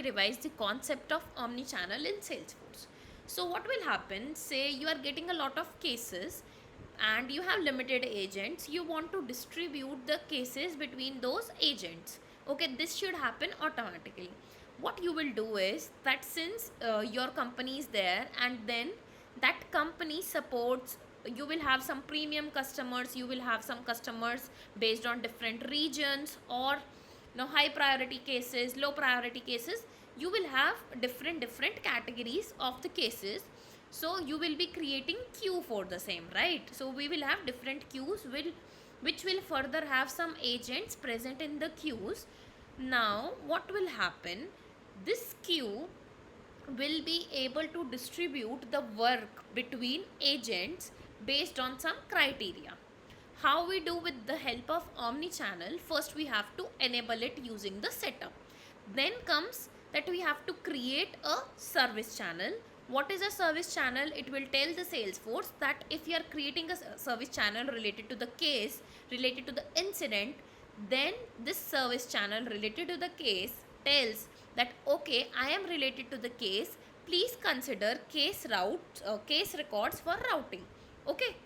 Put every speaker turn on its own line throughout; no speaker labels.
revise the concept of omni-channel in Salesforce. So what will happen, say you are getting a lot of cases and you have limited agents, you want to distribute the cases between those agents. Okay, this should happen automatically. What you will do is that since your company is there and then that company supports, you will have some premium customers, you will have some customers based on different regions, or high priority cases, low priority cases. You will have different categories of the cases. So you will be creating queue for the same, right? So we will have different queues which will further have some agents present in the queues. Now what will happen, this queue will be able to distribute the work between agents based on some criteria. How we do with the help of omni-channel? First we have to enable it using the setup. Then comes that we have to create a service channel. What is a service channel? It will tell the Salesforce that if you are creating a service channel related to the case, related to the incident, then this service channel related to the case tells that okay, I am related to the case, please consider case records for routing. Okay,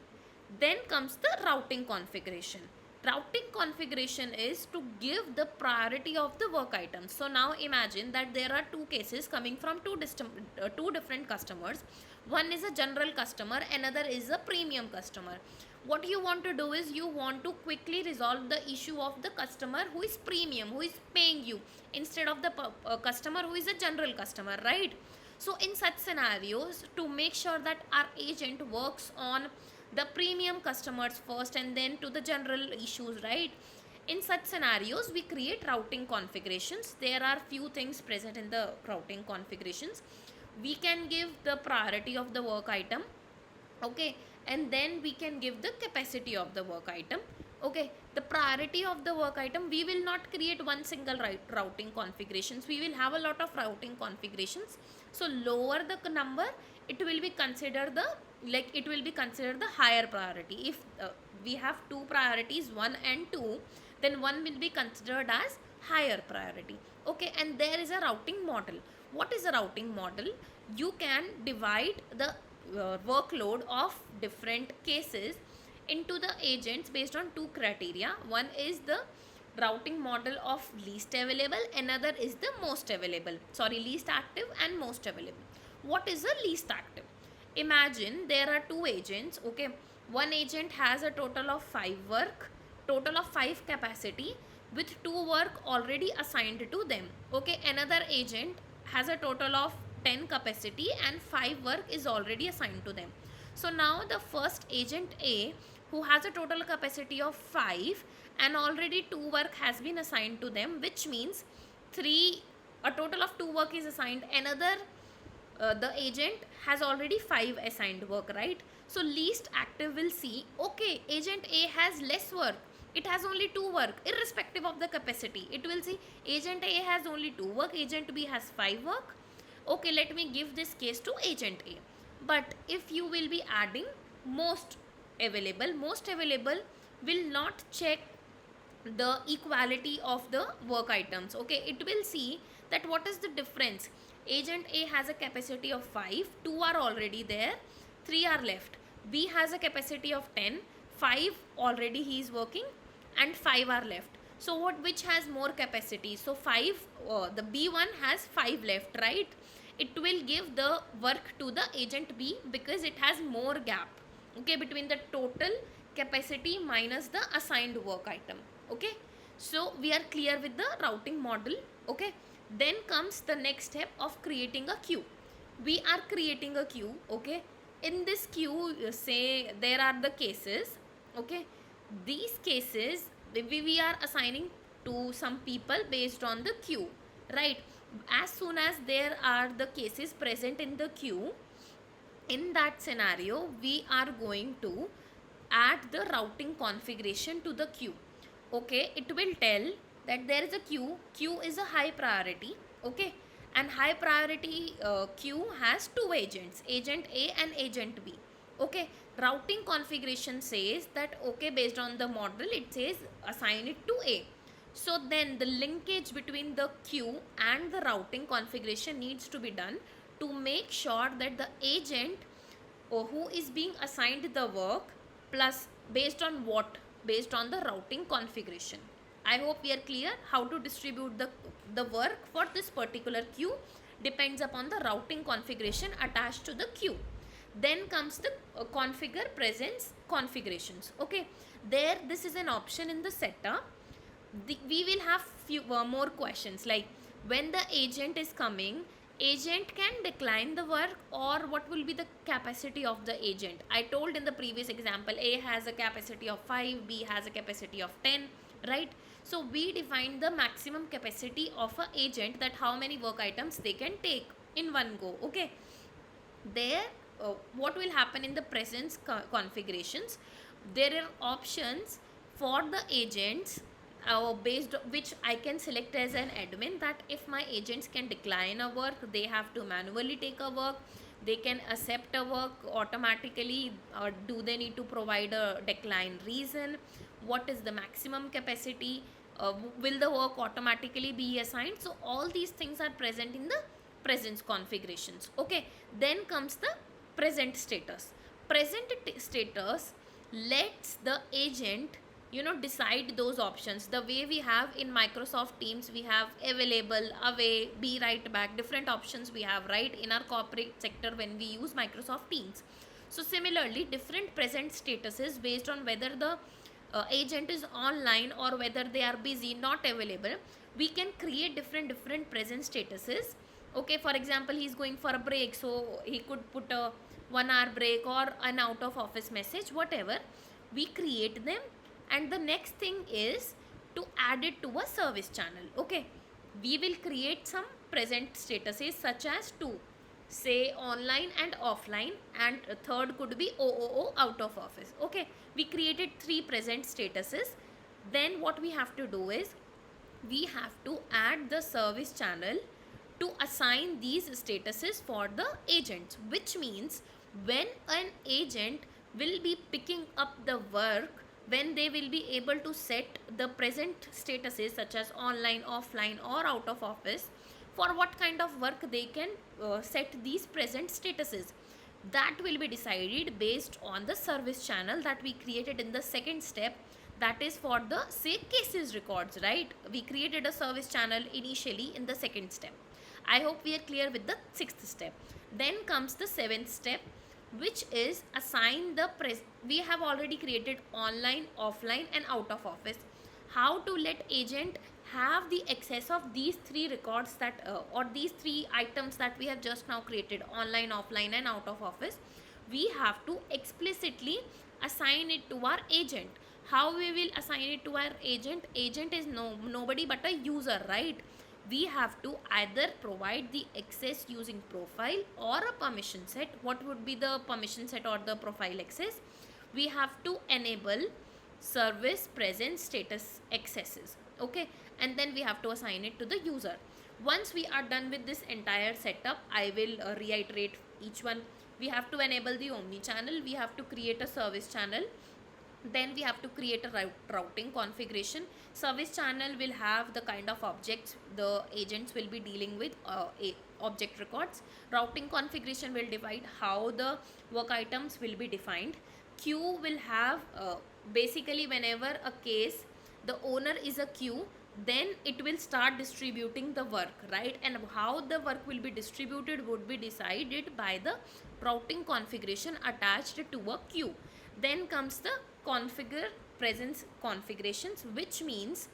then comes the routing configuration. Routing configuration is to give the priority of the work items. So now imagine that there are two cases coming from two different customers. One is a general customer, another is a premium customer. What you want to do is you want to quickly resolve the issue of the customer who is premium, who is paying you, instead of the customer who is a general customer, right? So in such scenarios, to make sure that our agent works on the premium customers first and then to the general issues, right? In such scenarios, we create routing configurations. There are few things present in the routing configurations. We can give the priority of the work item, okay, and then we can give the capacity of the work item. Okay, the priority of the work item, we will not create one single routing configurations, we will have a lot of routing configurations. So lower the number, it will be considered the, like it will be considered the higher priority. If we have two priorities, 1 and 2, then one will be considered as higher priority. Okay, and there is a routing model. What is a routing model? You can divide the workload of different cases into the agents based on two criteria. One is the routing model of least available, another is the most available, sorry, least active and most available. What is a least active? Imagine there are two agents, okay, one agent has a total of 5 work, total of 5 capacity, with 2 work already assigned to them. Okay, another agent has a total of 10 capacity and 5 work is already assigned to them. So now the first agent A, who has a total capacity of 5 and already 2 work has been assigned to them, which means 3, a total of 2 work is assigned, another the agent has already 5 assigned work, right? So least active will see, okay, agent A has less work, it has only 2 work, irrespective of the capacity. It will see agent A has only 2 work, agent B has 5 work. Okay, let me give this case to agent A. But if you will be adding most available will not check the equality of the work items. Okay, it will see that what is the difference. Agent A has a capacity of 5, 2 are already there, 3 are left. B has a capacity of 10, 5 already he is working and 5 are left. So what, which has more capacity? So 5, the B1 has 5 left, right? It will give the work to the agent B because it has more gap, okay, between the total capacity minus the assigned work item. Okay, so we are clear with the routing model. Okay, then comes the next step of creating a queue. We are creating a queue. Okay, in this queue, say there are the cases. Okay, these cases we are assigning to some people based on the queue, right? As soon as there are the cases present in the queue, in that scenario we are going to add the routing configuration to the queue. Okay, it will tell that there is a queue is a high priority. Okay, and high priority queue has two agents, agent A and agent B. Okay, routing configuration says that okay, based on the model it says assign it to A. So then the linkage between the queue and the routing configuration needs to be done to make sure that the agent or who is being assigned the work plus based on what, based on the routing configuration. I hope we are clear how to distribute the work for this particular queue depends upon the routing configuration attached to the queue. Then comes the configure presence configurations. Okay, there this is an option in the setup. We will have few more questions like when the agent is coming, agent can decline the work, or what will be the capacity of the agent. I told in the previous example, A has a capacity of 5, B has a capacity of 10, right? So we define the maximum capacity of a agent, that how many work items they can take in one go. Okay, there what will happen in the presence configurations, there are options for the agents based which I can select as an admin, that if my agents can decline a work, they have to manually take a work, they can accept a work automatically, or do they need to provide a decline reason, what is the maximum capacity, will the work automatically be assigned. So all these things are present in the presence configurations. Okay, then comes the present status. Status lets the agent decide those options. The way we have in Microsoft Teams, we have available, away, be right back, different options we have, right, in our corporate sector when we use Microsoft Teams. So similarly, different present statuses based on whether the agent is online or whether they are busy, not available, we can create different present statuses. Okay, for example, he's going for a break, so he could put a 1 hour break or an out of office message, whatever, we create them. And the next thing is to add it to a service channel. Okay, we will create some present statuses such as to say online and offline, and a third could be OOO, out of office. Okay, we created 3 present statuses. Then what we have to do is we have to add the service channel to assign these statuses for the agents, which means when an agent will be picking up the work, when they will be able to set the present statuses such as online, offline or out of office, for what kind of work they can set these present statuses, that will be decided based on the service channel that we created in the second step, that is for the say cases records, right? We created a service channel initially in the second step. I hope we are clear with the 6th step. Then comes the 7th step, which is assign the we have already created online, offline and out of office. How to let agent have the access of these 3 records that or these 3 items that we have just now created, online, offline and out of office, we have to explicitly assign it to our agent. How we will assign it to our agent? Agent is nobody but a user, right? We have to either provide the access using profile or a permission set. What would be the permission set or the profile access? We have to enable service presence status accesses. Okay, and then we have to assign it to the user. Once we are done with this entire setup, I will reiterate each one. We have to enable the omni-channel, we have to create a service channel, then we have to create a routing configuration. Service channel will have the kind of objects the agents will be dealing with, object records. Routing configuration will divide how the work items will be defined. Queue will have basically whenever a case the owner is a queue, then it will start distributing the work, right? And how the work will be distributed would be decided by the routing configuration attached to a queue. Then comes the configure presence configurations, which means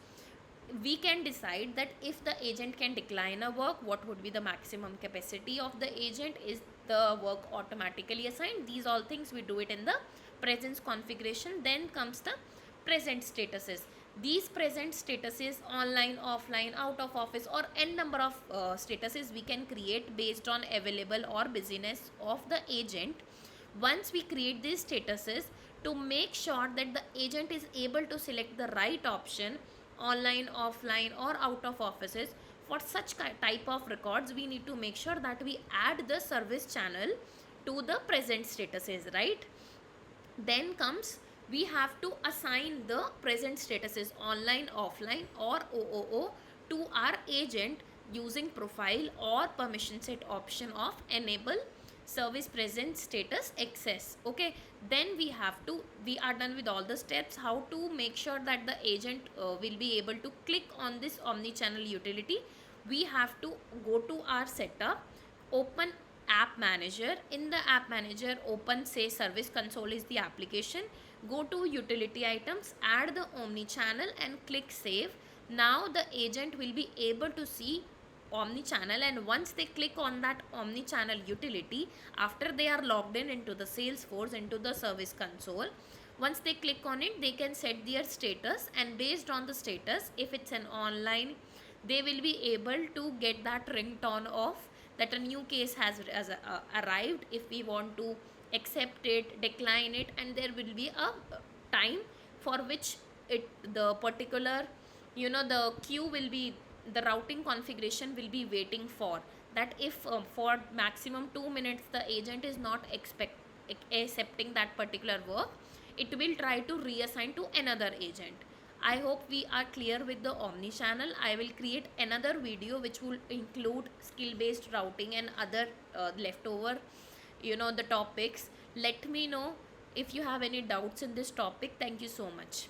we can decide that if the agent can decline a work, what would be the maximum capacity of the agent, is the work automatically assigned. These all things we do it in the presence configuration. Then comes the present statuses. These present statuses, online, offline, out of office or n number of statuses we can create based on available or busyness of the agent. Once we create these statuses, to make sure that the agent is able to select the right option, online, offline or out of offices, for such type of records we need to make sure that we add the service channel to the present statuses, right? Then comes we have to assign the present statuses online, offline or OOO to our agent using profile or permission set option of enable service present status access. Okay, then we are done with all the steps. How to make sure that the agent will be able to click on this omni-channel utility? We have to go to our setup, open app manager. In the app manager, open, say, service console is the application. Go to utility items, add the omni channel and click save. Now the agent will be able to see omni channel, and once they click on that omni channel utility, after they are logged in into the Salesforce, into the service console, once they click on it, they can set their status, and based on the status, if it's an online, they will be able to get that ringtone of that a new case has arrived. If we want to accept it, decline it, and there will be a time for which it the particular, the queue will be, the routing configuration will be waiting for that. If for maximum 2 minutes the agent is not accepting that particular work, it will try to reassign to another agent. I hope we are clear with the omni channel. I will create another video which will include skill based routing and other leftover, the topics. Let me know if you have any doubts in this topic. Thank you so much.